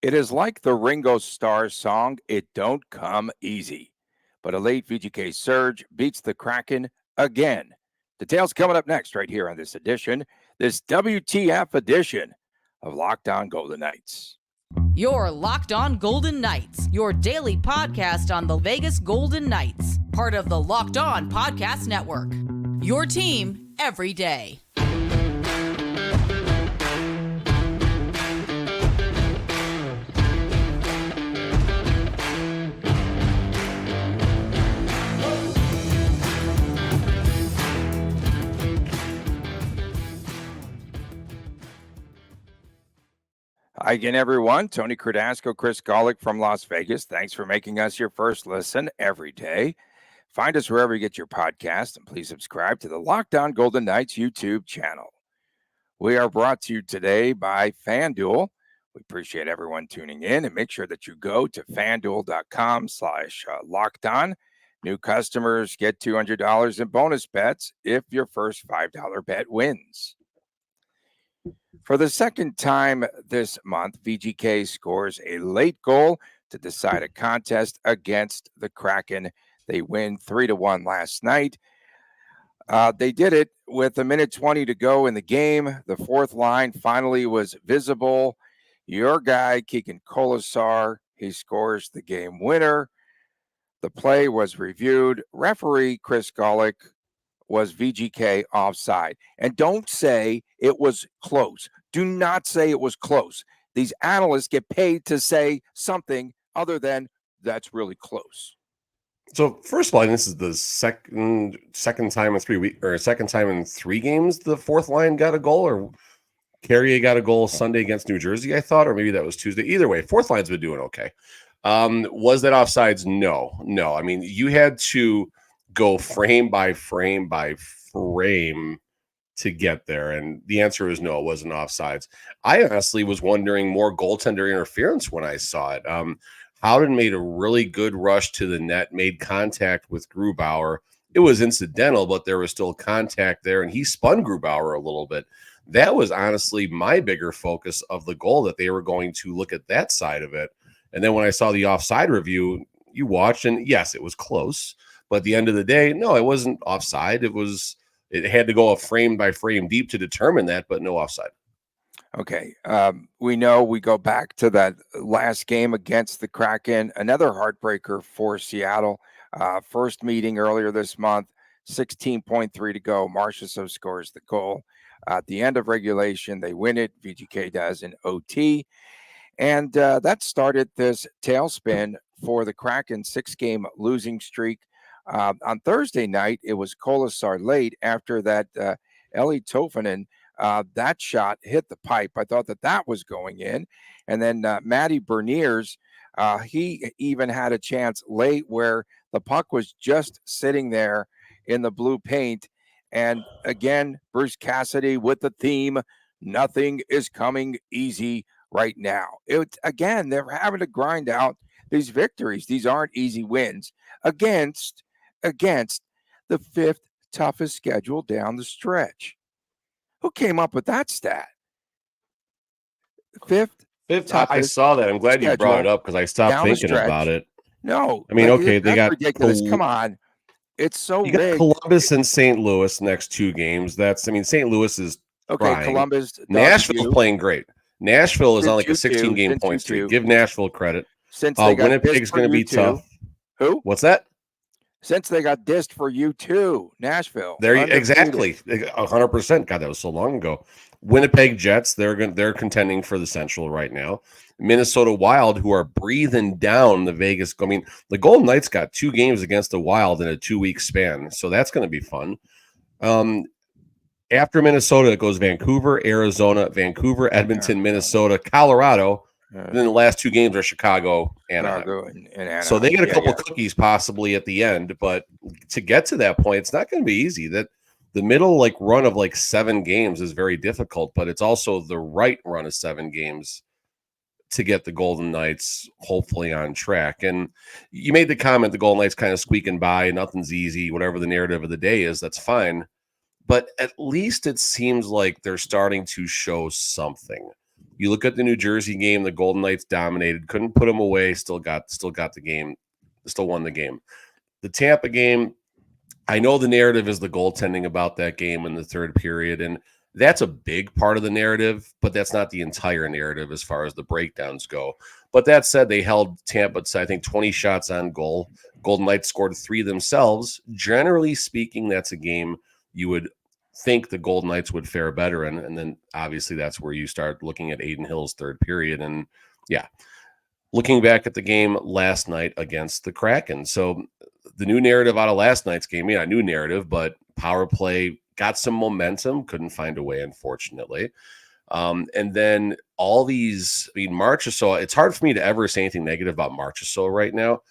It is like the Ringo Starr song, It Don't Come Easy. But a late VGK surge beats the Kraken again. Details coming up next, right here on this edition, this WTF edition of Locked On Golden Knights. Your Locked On Golden Knights, your daily podcast on the Vegas Golden Knights, part of the Locked On Podcast Network. Your team every day. Hi again, everyone. Tony Cardasco, Chris Golick from Las Vegas. Thanks for making us your first listen every day. Find us wherever you get your podcast, and please subscribe to the Locked On Golden Knights YouTube channel. We are brought to you today by FanDuel. We appreciate everyone tuning in, and make sure that you go to FanDuel.com/LockedOn. New customers get $200 in bonus bets if your first $5 bet wins. For the second time this month, VGK scores a late goal to decide a contest against the Kraken. They win 3-1 last night. They did it with a minute 20 to go in the game. The fourth line finally was visible. Your guy, Keegan Colasar, he scores the game winner. The play was reviewed. Referee Chris Golick was VGK offside. And don't say it was close. Do not say it was close. These analysts get paid to say something other than that's really close. So first of all, this is the second time in 3 weeks, or second time in 3 games the fourth line got a goal, or Carrier got a goal Sunday against New Jersey, I thought, or maybe that was Tuesday. Either way, fourth line's been doing okay. Was that offsides? No. I mean, you had to go frame by frame by frame to get there, and the answer is no, it wasn't offsides. I honestly was wondering more goaltender interference when I saw it. Howden made a really good rush to the net, made contact with Grubauer. It was incidental, but there was still contact there, and he spun Grubauer a little bit. That was honestly my bigger focus of the goal, that they were going to look at that side of it. And then when I saw the offside review, you watched, and yes, it was close. But at the end of the day, no, it wasn't offside. It had to go a frame by frame deep to determine that, but no offside. Okay. We know we go back to that last game against the Kraken, another heartbreaker for Seattle. First meeting earlier this month, 16.3 to go. Marchessault scores the goal. At the end of regulation, they win it. VGK does in OT. And that started this tailspin for the Kraken 6-game losing streak. On Thursday night, it was Colasar late after that Eli Tofanen, that shot hit the pipe. I thought that was going in. And then Matty Berniers, he even had a chance late where the puck was just sitting there in the blue paint. And again, Bruce Cassidy with the theme, nothing is coming easy right now. Again, they're having to grind out these victories. These aren't easy wins against the 5th toughest schedule down the stretch. Who came up with that stat? Fifth. I saw that. I'm glad you brought it up because I stopped thinking about it. No, I mean, okay, they got ridiculous. Come on, it's so you big. got Columbus and St. Louis next 2 games. St. Louis is okay. crying. Columbus, Nashville's playing great. Nashville is on like a 16-game point streak. Give Nashville credit. Since they got Winnipeg's going to be tough. Who? What's that? Since they got dissed for you too, Nashville. There, exactly, 100%. God, that was so long ago. Winnipeg Jets, they're contending for the Central right now. Minnesota Wild, who are breathing down the Vegas. I mean, the Golden Knights got 2 games against the Wild in a 2-week span, so that's going to be fun. After Minnesota, it goes Vancouver, Arizona, Vancouver, Edmonton, Minnesota, Colorado. And then the last 2 games are Chicago and Anaheim. So they get a couple cookies possibly at the end, but to get to that point, it's not going to be easy. That the middle run of 7 games is very difficult, but it's also the right run of 7 games to get the Golden Knights hopefully on track. And you made the comment the Golden Knights kind of squeaking by, nothing's easy, whatever the narrative of the day is, that's fine. But at least it seems like they're starting to show something. You look at the New Jersey game, the Golden Knights dominated, couldn't put them away, still got the game, still won the game. The Tampa game, I know the narrative is the goaltending about that game in the third period, and that's a big part of the narrative, but that's not the entire narrative as far as the breakdowns go. But that said, they held Tampa to, I think, 20 shots on goal. Golden Knights scored 3 themselves. Generally speaking, that's a game you would think the Golden Knights would fare better in. And then obviously that's where you start looking at Aiden Hill's third period. And yeah, looking back at the game last night against the Kraken. So the new narrative out of last night's game, not new narrative, but power play got some momentum, couldn't find a way, unfortunately. And then all these, Marchessault, it's hard for me to ever say anything negative about Marchessault right now.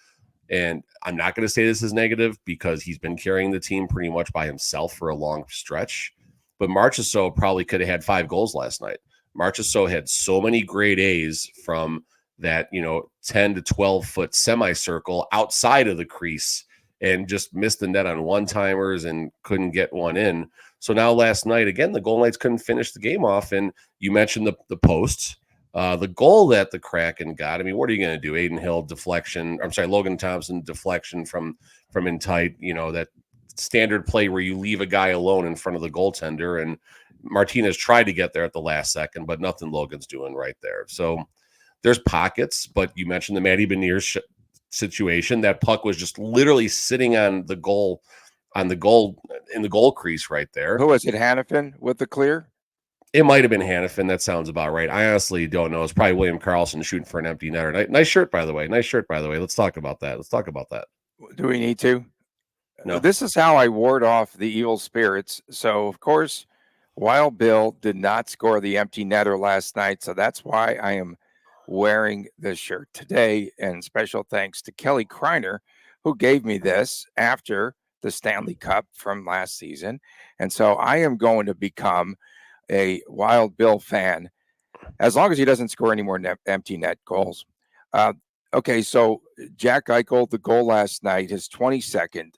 And I'm not going to say this is negative because he's been carrying the team pretty much by himself for a long stretch. But Marchessault probably could have had 5 goals last night. Marchessault had so many grade A's from that, 10 to 12 foot semicircle outside of the crease and just missed the net on one-timers and couldn't get one in. So now last night, again, the Golden Knights couldn't finish the game off. And you mentioned the posts. The goal that the Kraken got, what are you going to do? Aiden Hill deflection. Logan Thompson deflection from in tight, that standard play where you leave a guy alone in front of the goaltender. And Martinez tried to get there at the last second, but nothing Logan's doing right there. So there's pockets, but you mentioned the Matty Beniers situation. That puck was just literally sitting on the goal, in the goal crease right there. Who was it? Hannafin with the clear? It might have been Hannafin. That sounds about right. I honestly don't know. It's probably William Karlsson shooting for an empty netter. Nice shirt, by the way. Let's talk about that. Do we need to? No. This is how I ward off the evil spirits. So, of course, Wild Bill did not score the empty netter last night. So that's why I am wearing this shirt today. And special thanks to Kelly Kreiner, who gave me this after the Stanley Cup from last season. And so I am going to become a Wild Bill fan as long as he doesn't score any more empty net goals. Okay, so Jack Eichel, the goal last night, his 22nd,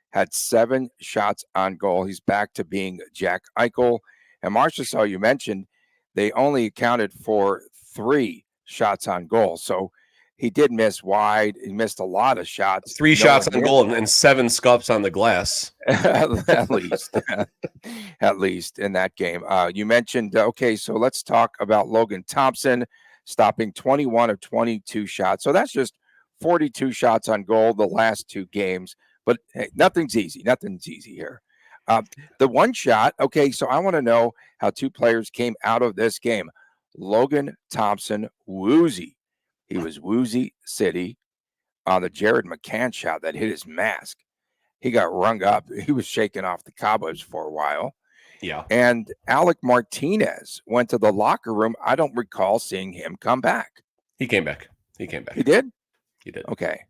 had 7 shots on goal. He's back to being Jack Eichel. And Marchessault, you mentioned, they only accounted for 3 shots on goal. So he did miss wide. He missed a lot of shots. 3 shots on goal and 7 scuffs on the glass. at least in that game. You mentioned, okay, so let's talk about Logan Thompson stopping 21 of 22 shots. So that's just 42 shots on goal the last 2 games. But hey, nothing's easy. Nothing's easy here. The one shot, okay, so I want to know how 2 players came out of this game. Logan Thompson, woozy. He was woozy city on the Jared McCann shot that hit his mask. He got rung up. He was shaking off the cobwebs for a while. Yeah. And Alec Martinez went to the locker room. I don't recall seeing him come back. He came back. He did? He did. Okay.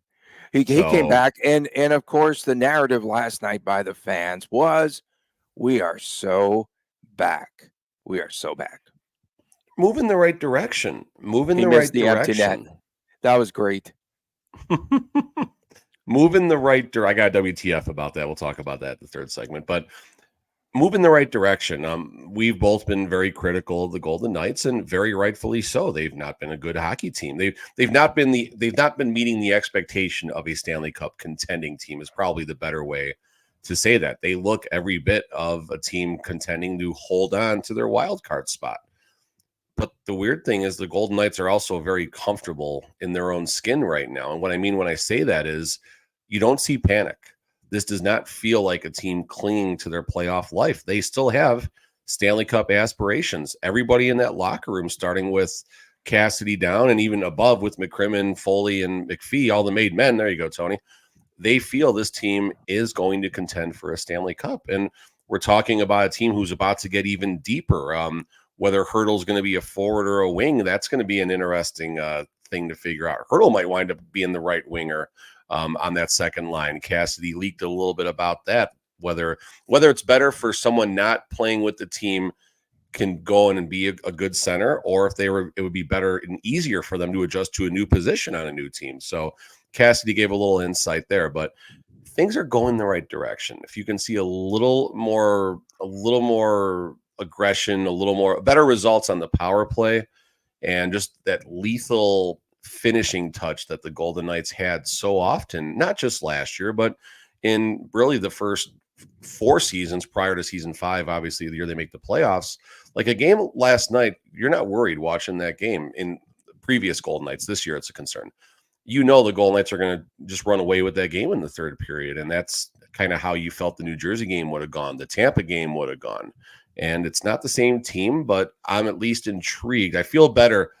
He came back. And of course, the narrative last night by the fans was, we are so back. We are so back. Move in the right direction. Empty net. That was great. Move in the right direction. I got WTF about that. We'll talk about that in the third segment. But move in the right direction. We've both been very critical of the Golden Knights, and very rightfully so. They've not been a good hockey team. They've not been meeting the expectation of a Stanley Cup contending team. Is probably the better way to say that. They look every bit of a team contending to hold on to their wild card spot. But the weird thing is the Golden Knights are also very comfortable in their own skin right now. And what I mean when I say that is you don't see panic. This does not feel like a team clinging to their playoff life. They still have Stanley Cup aspirations. Everybody in that locker room, starting with Cassidy down and even above with McCrimmon, Foley, and McPhee, all the made men. There you go, Tony. They feel this team is going to contend for a Stanley Cup. And we're talking about a team who's about to get even deeper. Whether Hurdle's going to be a forward or a wing, that's going to be an interesting thing to figure out. Hurdle might wind up being the right winger on that second line. Cassidy leaked a little bit about that, whether it's better for someone not playing with the team can go in and be a good center, or if it would be better and easier for them to adjust to a new position on a new team. So Cassidy gave a little insight there, but things are going the right direction. If you can see a little more aggression, a little more better results on the power play, and just that lethal finishing touch that the Golden Knights had so often, not just last year, but in really the first 4 seasons prior to season 5, obviously the year they make the playoffs. Like a game last night, you're not worried watching that game. In previous Golden Knights, this year it's a concern. The Golden Knights are going to just run away with that game in the third period, and that's kind of how you felt the New Jersey game would have gone, the Tampa game would have gone. And it's not the same team, but I'm at least intrigued. I feel better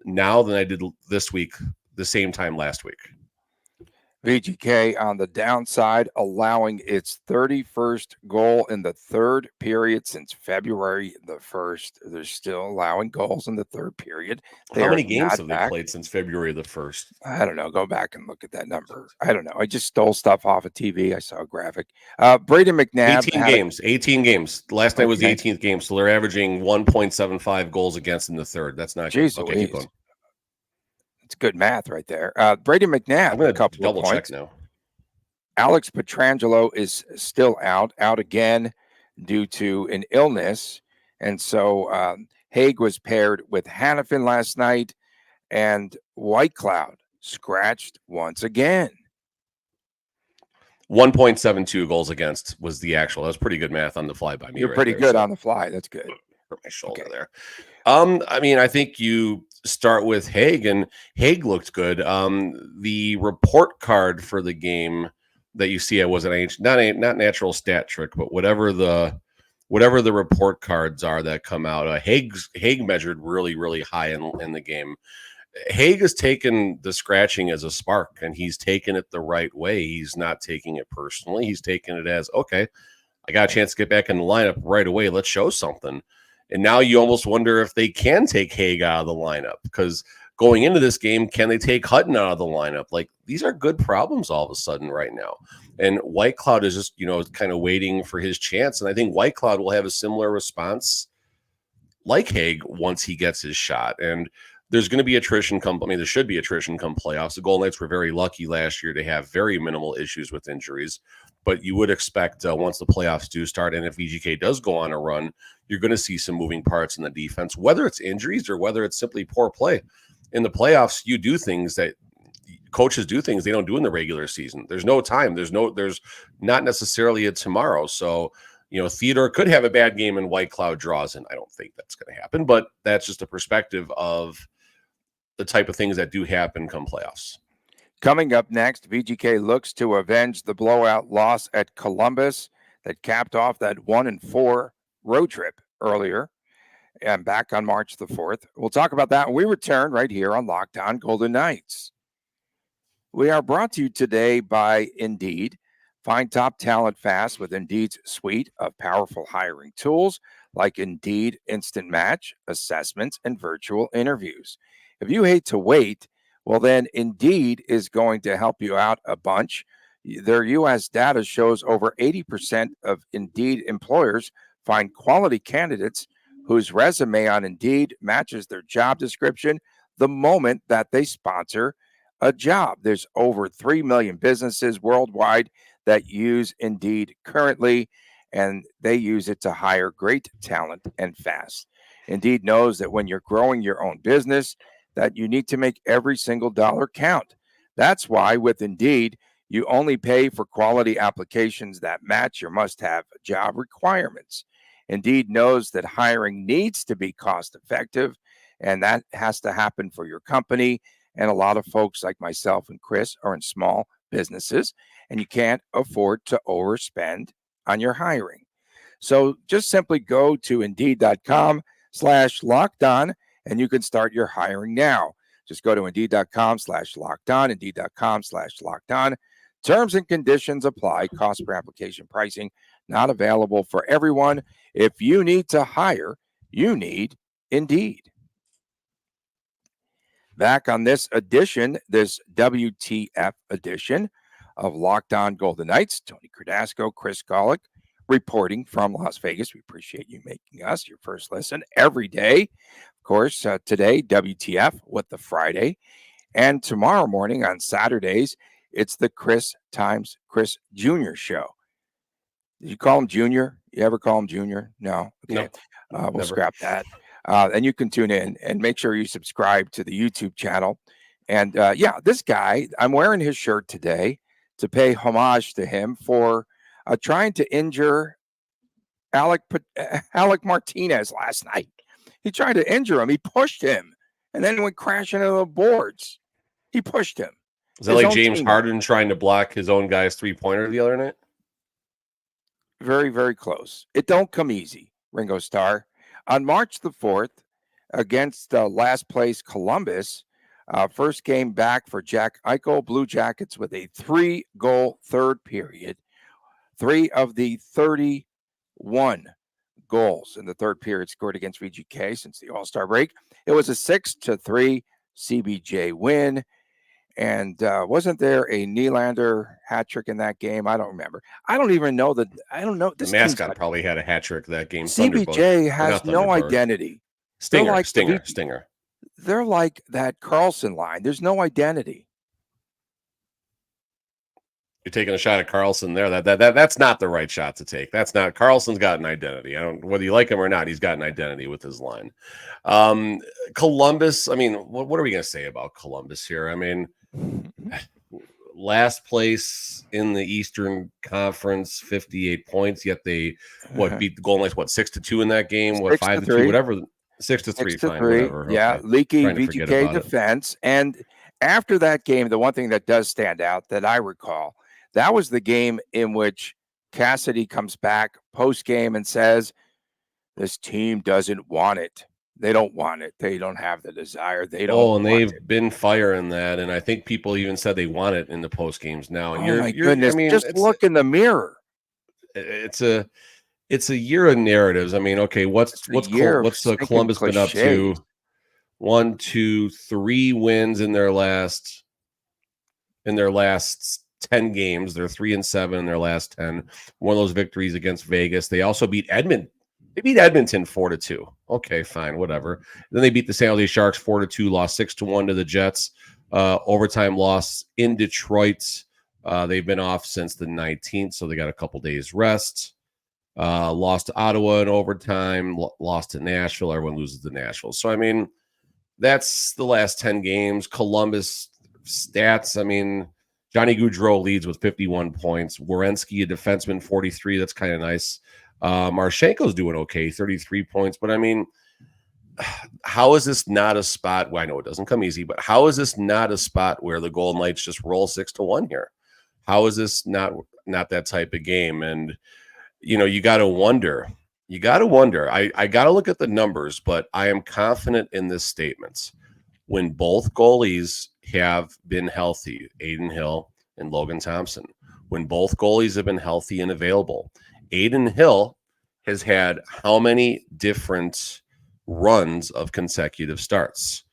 now than I did this week, the same time last week. VGK on the downside, allowing its 31st goal in the third period since February the 1st. They're still allowing goals in the third period. How many games have they played since February the 1st? I don't know. Go back and look at that number. I don't know. I just stole stuff off of TV. I saw a graphic. Braden McNabb. 18 games. Last night was the 18th game, so they're averaging 1.75 goals against in the third. That's not good. Okay, keep going. It's good math right there. Brady McNabb, I'm going a couple to double of points. check now. Alex Pietrangelo is still out again due to an illness. And so Haig was paired with Hannafin last night, and Whitecloud scratched once again. 1.72 goals against was the actual. That was pretty good math on the fly by me. You're pretty good on the fly. That's good. Hurt my shoulder there. I think you start with Haig, and Haig looked good. The report card for the game that you see, it was not natural stat trick, but whatever the report cards are that come out, Haig measured really, really high in the game. Haig has taken the scratching as a spark, and he's taken it the right way. He's not taking it personally. He's taking it as, okay, I got a chance to get back in the lineup right away. Let's show something. And now you almost wonder if they can take Haig out of the lineup, because going into this game, can they take Hutton out of the lineup? Like, these are good problems all of a sudden right now. And Whitecloud is just, kind of waiting for his chance. And I think Whitecloud will have a similar response like Haig once he gets his shot. And there's going to be attrition there should be attrition come playoffs. The Golden Knights were very lucky last year to have very minimal issues with injuries. But you would expect once the playoffs do start, and if VGK does go on a run, you're going to see some moving parts in the defense, whether it's injuries or whether it's simply poor play. In the playoffs, you do things that coaches do things they don't do in the regular season. There's no time. There's not necessarily a tomorrow. So, Theodore could have a bad game and Whitecloud draws, and I don't think that's going to happen. But that's just a perspective of the type of things that do happen come playoffs. Coming up next, VGK looks to avenge the blowout loss at Columbus that capped off that 1-4 road trip earlier, and back on March the 4th. We'll talk about that when we return right here on Locked On Golden Knights. We are brought to you today by Indeed. Find top talent fast with Indeed's suite of powerful hiring tools like Indeed Instant Match, assessments, and virtual interviews. If you hate to wait, well, then Indeed is going to help you out a bunch. Their U.S. data shows over 80% of Indeed employers find quality candidates whose resume on Indeed matches their job description the moment that they sponsor a job. There's over 3 million businesses worldwide that use Indeed currently, and they use it to hire great talent and fast. Indeed knows that when you're growing your own business, that you need to make every single dollar count. That's why with Indeed, you only pay for quality applications that match your must-have job requirements. Indeed knows that hiring needs to be cost-effective, and that has to happen for your company. And a lot of folks like myself and Chris are in small businesses, and you can't afford to overspend on your hiring. So just simply go to Indeed.com/lockedon, and you can start your hiring now. Just go to Indeed.com/lockedon, Indeed.com/lockedon. Terms and conditions apply. Cost per application pricing not available for everyone. If you need to hire, you need Indeed. Back on this edition, this WTF edition of Locked On Golden Knights, Tony Cardasco, Chris Golick, reporting from Las Vegas. We appreciate you making us your first listen every day. Of course, today, WTF with the Friday. And tomorrow morning on Saturdays, it's the Chris times Chris Jr. show. Did you call him Junior? You ever call him Junior? No. Okay. No, We'll scrap that. and you can tune in and make sure you subscribe to the YouTube channel. And this guy, I'm wearing his shirt today to pay homage to him for trying to injure Alec Martinez last night. He tried to injure him. He pushed him and then went crashing into the boards. He pushed him. Is that like James Harden trying to block his own guy's three-pointer the other night? Very, very close. It don't come easy, Ringo Starr. On March the 4th, against last place Columbus, first game back for Jack Eichel Blue Jackets with a 3-goal third period. 3 of the 31 goals in the third period scored against VGK since the All-Star break. It was a 6-3 CBJ win. And wasn't there a Nylander hat trick in that game? I don't remember. I don't even know that. I don't know. The mascot probably had a hat trick that game. CBJ has no identity. Stinger. They're like that Carlson line. There's no identity. You're taking a shot at Carlson there. That's not the right shot to take. That's not. Carlson's got an identity. I don't, whether you like him or not, he's got an identity with his line. Columbus. I mean, what are we going to say about Columbus here? I mean, last place in the Eastern Conference, 58 points. Yet they beat the Golden Knights 6-2 in that game. 5-2, whatever. 6-3, fine, whatever. Yeah, okay. leaky VGK defense. And after that game, the one thing that does stand out that I recall, that was the game in which Cassidy comes back post game and says, "This team doesn't want it. They don't want it. They don't have the desire. They don't." Oh, and they've been firing that, and I think people even said they want it in the post games now. And my goodness! I mean, just look in the mirror. It's a year of narratives. I mean, okay, what's the Columbus been up to? 1, 2, 3 wins in their last 10 games. They're 3-7 in their last 10. One of those victories against Vegas. They also beat Edmonton. They beat Edmonton 4-2. Okay, fine, whatever. Then they beat the San Jose Sharks 4-2, lost 6-1 to the Jets. Overtime loss in Detroit. They've been off since the 19th, so they got a couple days rest. Lost to Ottawa in overtime, lost to Nashville. Everyone loses to Nashville. So, I mean, that's the last 10 games. Columbus stats, I mean, Johnny Gaudreau leads with 51 points. Werenski, a defenseman, 43. That's kind of nice. Marchenko's doing okay, 33 points. But, I mean, how is this not a spot? Well, I know it doesn't come easy, but how is this not a spot where the Golden Knights just roll 6-1 here? How is this not that type of game? And, you know, you got to wonder. I got to look at the numbers, but I am confident in this statement. When both goalies have been healthy, Adin Hill and Logan Thompson, when both goalies have been healthy and available, Adin Hill has had how many different runs of consecutive starts?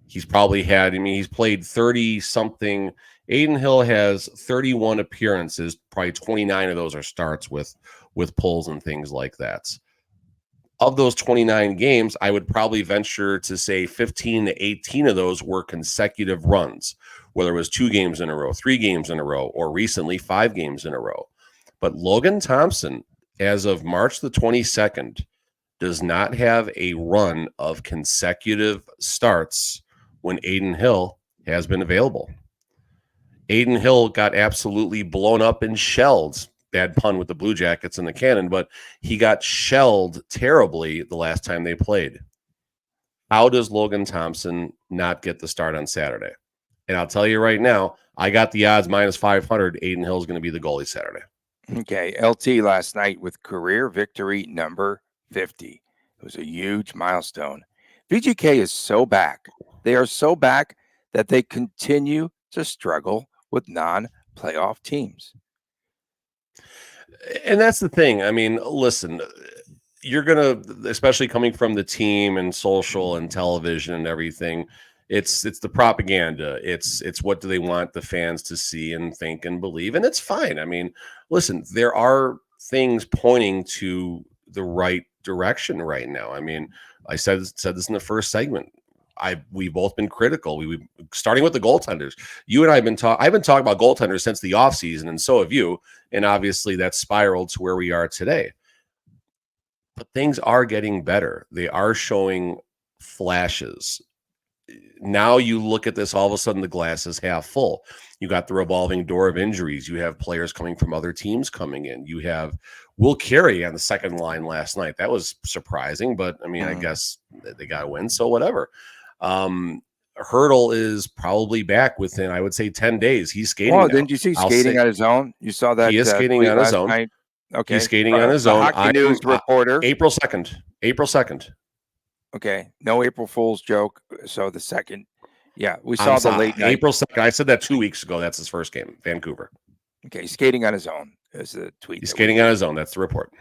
He's probably had, he's played 30-something. Adin Hill has 31 appearances. Probably 29 of those are starts with pulls and things like that. Of those 29 games, I would probably venture to say 15 to 18 of those were consecutive runs, whether it was 2 games in a row, 3 games in a row, or recently 5 games in a row. But Logan Thompson, as of March the 22nd, does not have a run of consecutive starts when Adin Hill has been available. Adin Hill got absolutely blown up and shelled. Bad pun with the Blue Jackets and the Cannon, but he got shelled terribly the last time they played. How does Logan Thompson not get the start on Saturday? And I'll tell you right now, I got the odds minus 500. Adin Hill is going to be the goalie Saturday. Okay, LT last night with career victory number 50. It was a huge milestone. VGK is so back. They are so back that they continue to struggle with non-playoff teams. And that's the thing. I mean, listen, you're going to, especially coming from the team and social and television and everything, it's the propaganda. It's what do they want the fans to see and think and believe. And it's fine. I mean, listen, there are things pointing to the right direction right now. I mean, I said this in the first segment. We've both been critical. We starting with the goaltenders. You and I've been talking about goaltenders since the offseason, and so have you. And obviously that spiraled to where we are today. but things are getting better. They are showing flashes. Now you look at this, all of a sudden the glass is half full. You got the revolving door of injuries. You have players coming from other teams coming in. You have Will Carey on the second line last night. That was surprising, but I mean, I guess they got to win, so whatever. Hurdle is probably back within, I would say, 10 days. He's skating now. Didn't you see skating on his own? You saw that he is skating on his own. Night? Okay. He's skating on his own. Hockey News reporter. April 2nd. Okay. No April Fool's joke. So the 2nd. Yeah. We saw the late night. April 2nd. I said that 2 weeks ago. That's his first game, Vancouver. Okay. Skating on his own is the tweet. He's skating on his own. That's the report.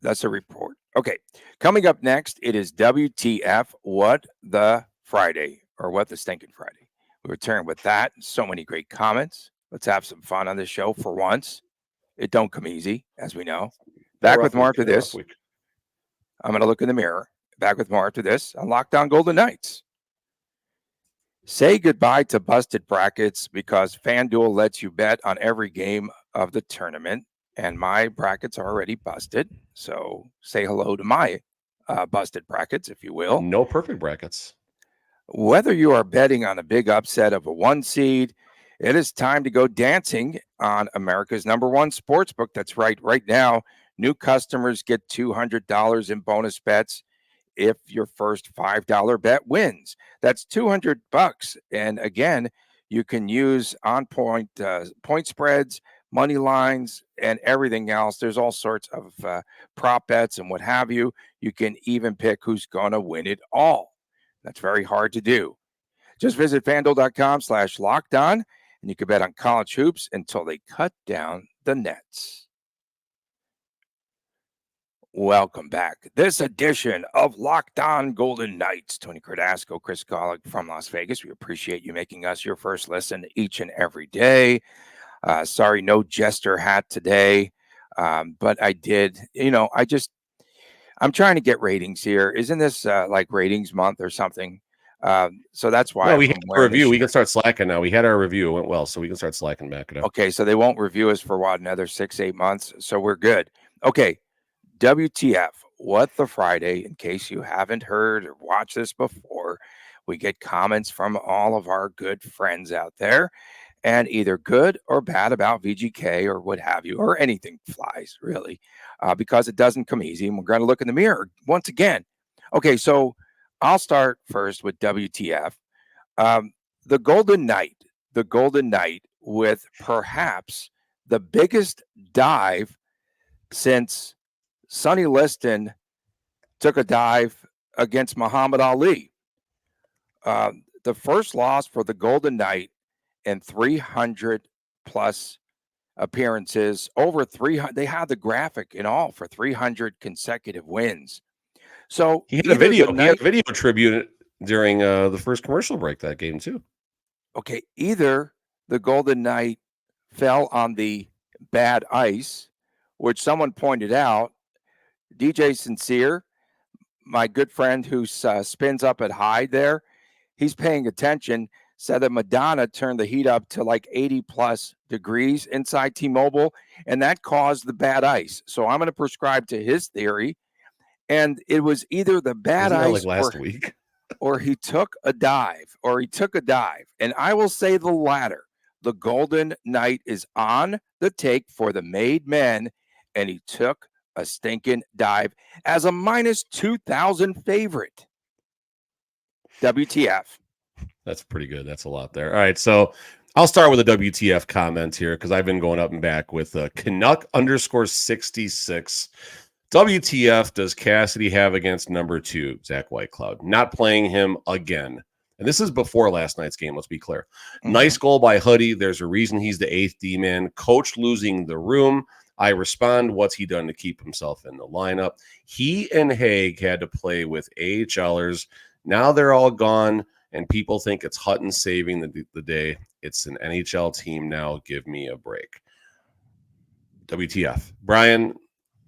That's a report. Okay. Coming up next, it is WTF, What the Friday, or What the Stinking Friday. We return with that. So many great comments. Let's have some fun on this show for once. It don't come easy, as we know. Back with more after this. I'm going to look in the mirror. Back with more after this on Locked On Golden Knights. Say goodbye to busted brackets because FanDuel lets you bet on every game of the tournament, and my brackets are already busted. So say hello to my busted brackets, if you will. No perfect brackets. Whether you are betting on a big upset of a 1 seed, it is time to go dancing on America's #1 sportsbook. That's right. Right now, new customers get $200 in bonus bets if your first $5 bet wins. That's $200. And again, you can use on point spreads, money lines, and everything else. There's all sorts of prop bets and what have you. You can even pick who's going to win it all. That's very hard to do. Just visit FanDuel.com/lockedon, and you can bet on college hoops until they cut down the nets. Welcome back. This edition of Locked On Golden Knights. Tony Cardasco, Chris Golick from Las Vegas. We appreciate you making us your first listen each and every day. Sorry, no jester hat today, but I did. I'm trying to get ratings here. Isn't this like ratings month or something? So that's why. No, we had a review. We can start slacking now. We had our review. It went well, so we can start slacking back it up. Okay, so they won't review us for another 6-8 months. So we're good. Okay. WTF, What the Friday, in case you haven't heard or watched this before, we get comments from all of our good friends out there, and either good or bad about VGK or what have you, or anything flies, really, because it doesn't come easy, and we're going to look in the mirror once again. Okay, so I'll start first with WTF. The Golden Knight with perhaps the biggest dive since Sonny Liston took a dive against Muhammad Ali. The first loss for the Golden Knight in 300 plus appearances, over 300. They had the graphic in all for 300 consecutive wins. So he had a video. He had a video tribute during the first commercial break that game too. Okay, either the Golden Knight fell on the bad ice, which someone pointed out. DJ Sincere, my good friend who spins up at Hyde there, he's paying attention, said that Madonna turned the heat up to like 80 plus degrees inside T-Mobile, and that caused the bad ice. So I'm going to prescribe to his theory, and it was either the bad ice like last week, or he took a dive, and I will say the latter. The Golden Knight is on the take for the made men, and he took a stinking dive as a minus 2,000 favorite. WTF. That's pretty good. That's a lot there. All right, so I'll start with a WTF comment here because I've been going up and back with Canuck _66. WTF does Cassidy have against number 2, Zach Whitecloud? Not playing him again. And this is before last night's game, let's be clear. Nice goal by Huddy. There's a reason he's the 8th D-man. Coach losing the room. I respond, what's he done to keep himself in the lineup? He and Haig had to play with AHLers. Now they're all gone, and people think it's Hutton saving the day. It's an NHL team now. Give me a break. WTF. Brian,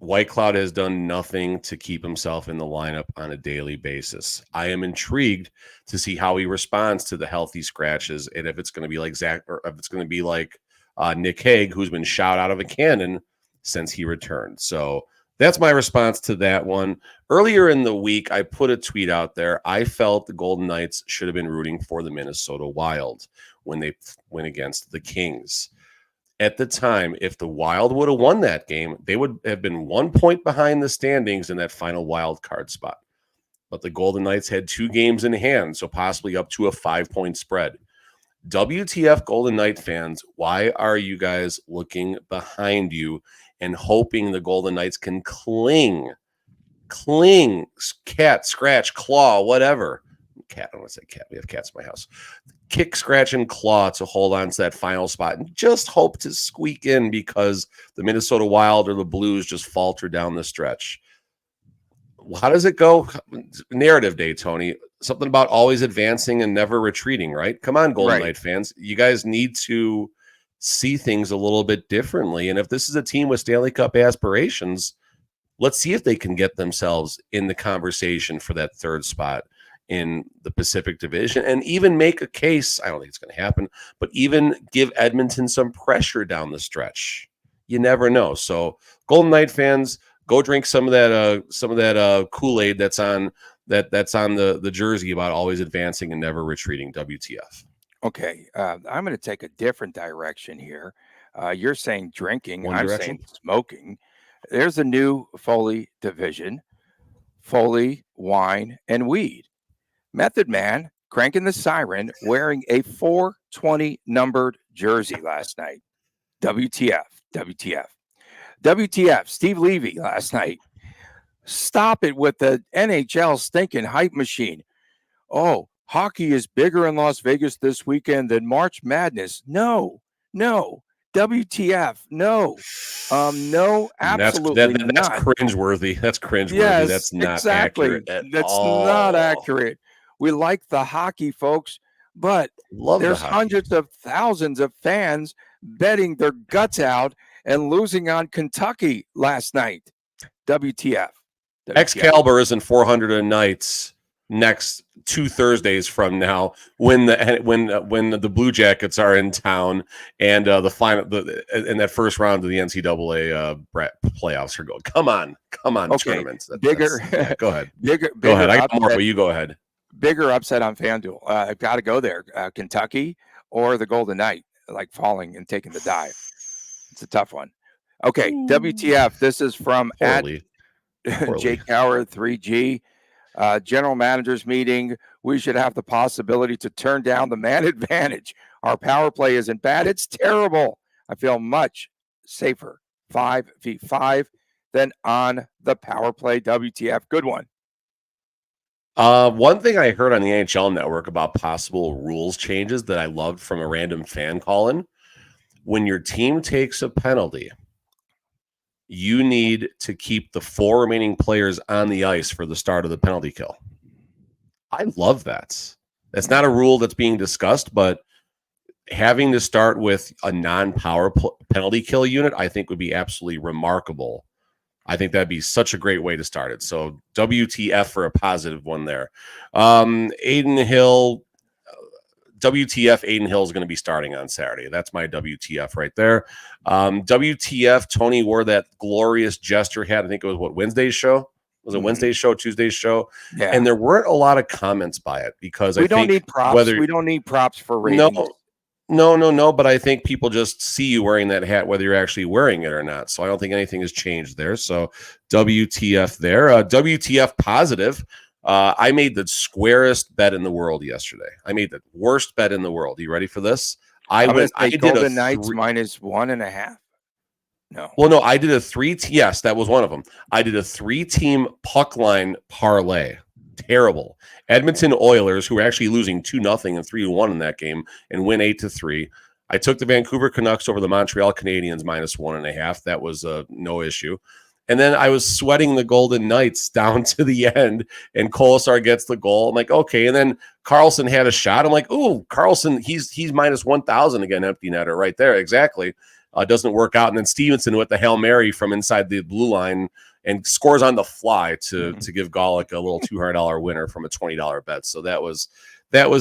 Whitecloud has done nothing to keep himself in the lineup on a daily basis. I am intrigued to see how he responds to the healthy scratches, and if it's going to be like Zach, or if it's going to be like Nick Hague, who's been shot out of a cannon since he returned. So That's my response to that one. Earlier in the week, I put a tweet out there. I felt the Golden Knights should have been rooting for the Minnesota Wild when they went against the Kings. At the time, if the Wild would have won that game, they would have been 1 point behind the standings in that final wild card spot. But the Golden Knights had 2 games in hand, so possibly up to a 5-point spread. WTF Golden Knight fans, why are you guys looking behind you and hoping the Golden Knights can cling, cat, scratch, claw, whatever. Cat, I don't want to say cat. We have cats in my house. Kick, scratch, and claw to hold on to that final spot and just hope to squeak in because the Minnesota Wild or the Blues just falter down the stretch. How does it go? Narrative day, Tony. Something about always advancing and never retreating, right? Come on, Golden Knight fans. You guys need to see things a little bit differently. And if this is a team with Stanley Cup aspirations, let's see if they can get themselves in the conversation for that 3rd spot in the Pacific Division and even make a case. I don't think it's going to happen, but even give Edmonton some pressure down the stretch. You never know. So Golden Knight fans, go drink some of that Kool-Aid that's on the jersey about always advancing and never retreating. WTF. Okay, I'm going to take a different direction here. You're saying drinking. I'm saying smoking. There's a new Foley division: Foley, wine, and weed. Method Man cranking the siren, wearing a 420 numbered jersey last night. WTF? WTF? WTF? Steve Levy last night. Stop it with the NHL stinking hype machine. Oh, hockey is bigger in Las Vegas this weekend than March Madness. No. WTF? No. No, absolutely not. That's cringeworthy. That's cringeworthy. Yes, that's not exactly. accurate at That's all. not accurate. We like the hockey, folks, but there's hundreds of thousands of fans betting their guts out and losing on Kentucky last night. WTF? Excalibur is in 400 a nights next 2 Thursdays from now when the Blue Jackets are in town and the final in that first round of the NCAA playoffs are going. Come on, okay. Tournaments. Bigger. Go ahead. Bigger. Go ahead. I got more, but you go ahead. Bigger upset on FanDuel. I've got to go there. Kentucky or the Golden Knight, like falling and taking the dive. It's a tough one. Okay, WTF? This is from Poorly. Jake Howard 3G. General managers meeting. We should have the possibility to turn down the man advantage. Our power play isn't bad. It's terrible. I feel much safer 5v5 than on the power play. WTF? Good one. One thing I heard on the NHL Network about possible rules changes that I loved from a random fan call-in: when your team takes a penalty, you need to keep the 4 remaining players on the ice for the start of the penalty kill. I love that. That's not a rule that's being discussed, but having to start with a non-power penalty kill unit, I think would be absolutely remarkable. I think that'd be such a great way to start it. So WTF for a positive one there. Aiden Hill, WTF, Aiden Hill is going to be starting on Saturday. That's my WTF right there. WTF, Tony wore that glorious gesture hat. I think it was Wednesday's show? Was it Wednesday's show, Tuesday's show? Yeah. And there weren't a lot of comments by it because we don't need props. We don't need props for ratings. No. But I think people just see you wearing that hat, whether you're actually wearing it or not. So I don't think anything has changed there. So WTF there. WTF positive. I made the squarest bet in the world yesterday. I made the worst bet in the world. Are you ready for this? I did Golden Knights minus 1.5. No. Well, no, I did a 3. Yes, that was one of them. I did a 3-team puck line parlay. Terrible. Edmonton Oilers, who were actually losing 2-0 and 3-1 in that game, and win 8-3. I took the Vancouver Canucks over the Montreal Canadiens minus 1.5. That was no issue. And then I was sweating the Golden Knights down to the end, and Kolesar gets the goal. I'm like, okay. And then Carlson had a shot. I'm like, ooh, Carlson, he's minus 1,000 again, empty netter right there. Exactly. Doesn't work out. And then Stevenson with the Hail Mary from inside the blue line and scores on the fly to give Golick a little $200 winner from a $20 bet. So that was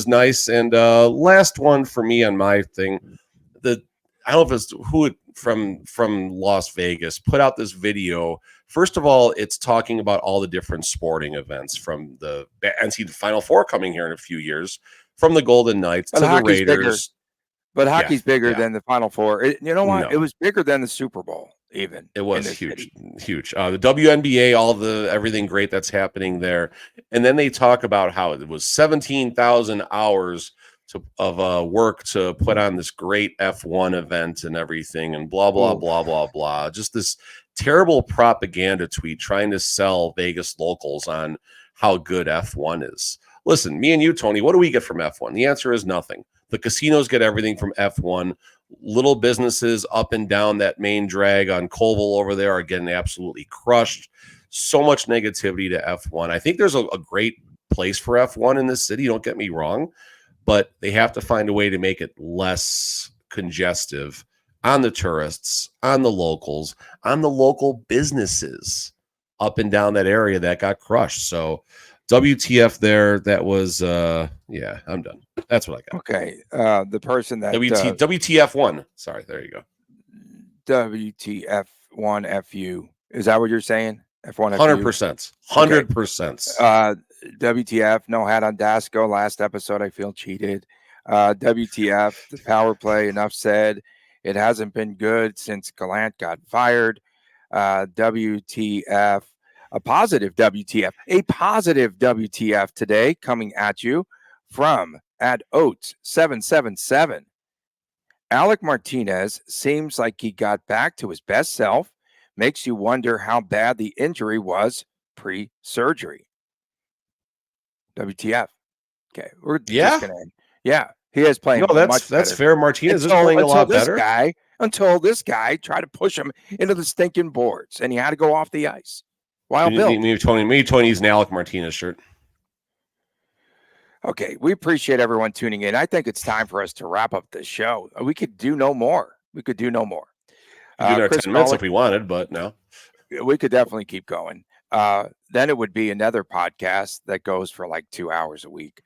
nice. And last one for me on my thing, I don't know if it's from Las Vegas put out this video First of all, it's talking about all the different sporting events from the NCAA Final Four coming here in a few years, from the Golden Knights But to the hockey's bigger. Raiders. But hockey's bigger yeah. than the Final Four. You know what? No. It was bigger than the Super Bowl, even. It in was this huge, city. huge. The WNBA, everything great that's happening there, and then they talk about how it was 17,000 hours of work to put on this great F1 event and everything, and blah blah Ooh. blah blah blah. Just this terrible propaganda tweet trying to sell Vegas locals on how good F1 is. Listen, me and you, Tony, what do we get from F1? The answer is nothing. The casinos get everything from F1. Little businesses up and down that main drag on Colville over there are getting absolutely crushed. So much negativity to F1. I think there's a great place for F1 in this city. Don't get me wrong, but they have to find a way to make it less congestive on the tourists, on the locals, on the local businesses up and down that area that got crushed. So WTF there. That was, I'm done. That's what I got. Okay. The person that WTF1. Sorry, there you go. WTF1 FU. Is that what you're saying? F1 100%. 100%. WTF, no hat on Dasco. Last episode, I feel cheated. WTF, the power play, enough said. It hasn't been good since Gallant got fired. WTF, a positive WTF today coming at you from at Oats 777. Alec Martinez seems like he got back to his best self. Makes you wonder how bad the injury was pre-surgery. WTF. Okay, we're just gonna end. Yeah, he is playing. No, that's fair. Martinez is playing a lot better. Until this guy tried to push him into the stinking boards, and he had to go off the ice. Wild Bill. Tony's an Alec Martinez shirt. Okay, we appreciate everyone tuning in. I think it's time for us to wrap up the show. We could do no more. We could do no more. We could do our 10 minutes if we wanted, but no. We could definitely keep going. Then it would be another podcast that goes for like 2 hours a week.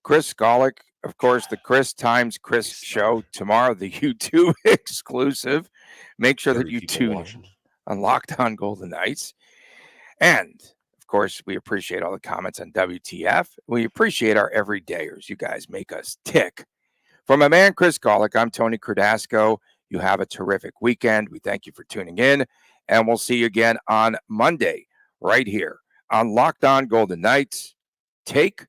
Chris Golick, of course, the Chris Times Chris show tomorrow, the YouTube exclusive. Make sure that you tune in on Locked On Golden Knights. And of course, we appreciate all the comments on WTF. We appreciate our everydayers. You guys make us tick. For my man, Chris Golick, I'm Tony Cardasco. You have a terrific weekend. We thank you for tuning in, and we'll see you again on Monday right here on Locked On Golden Knights. Take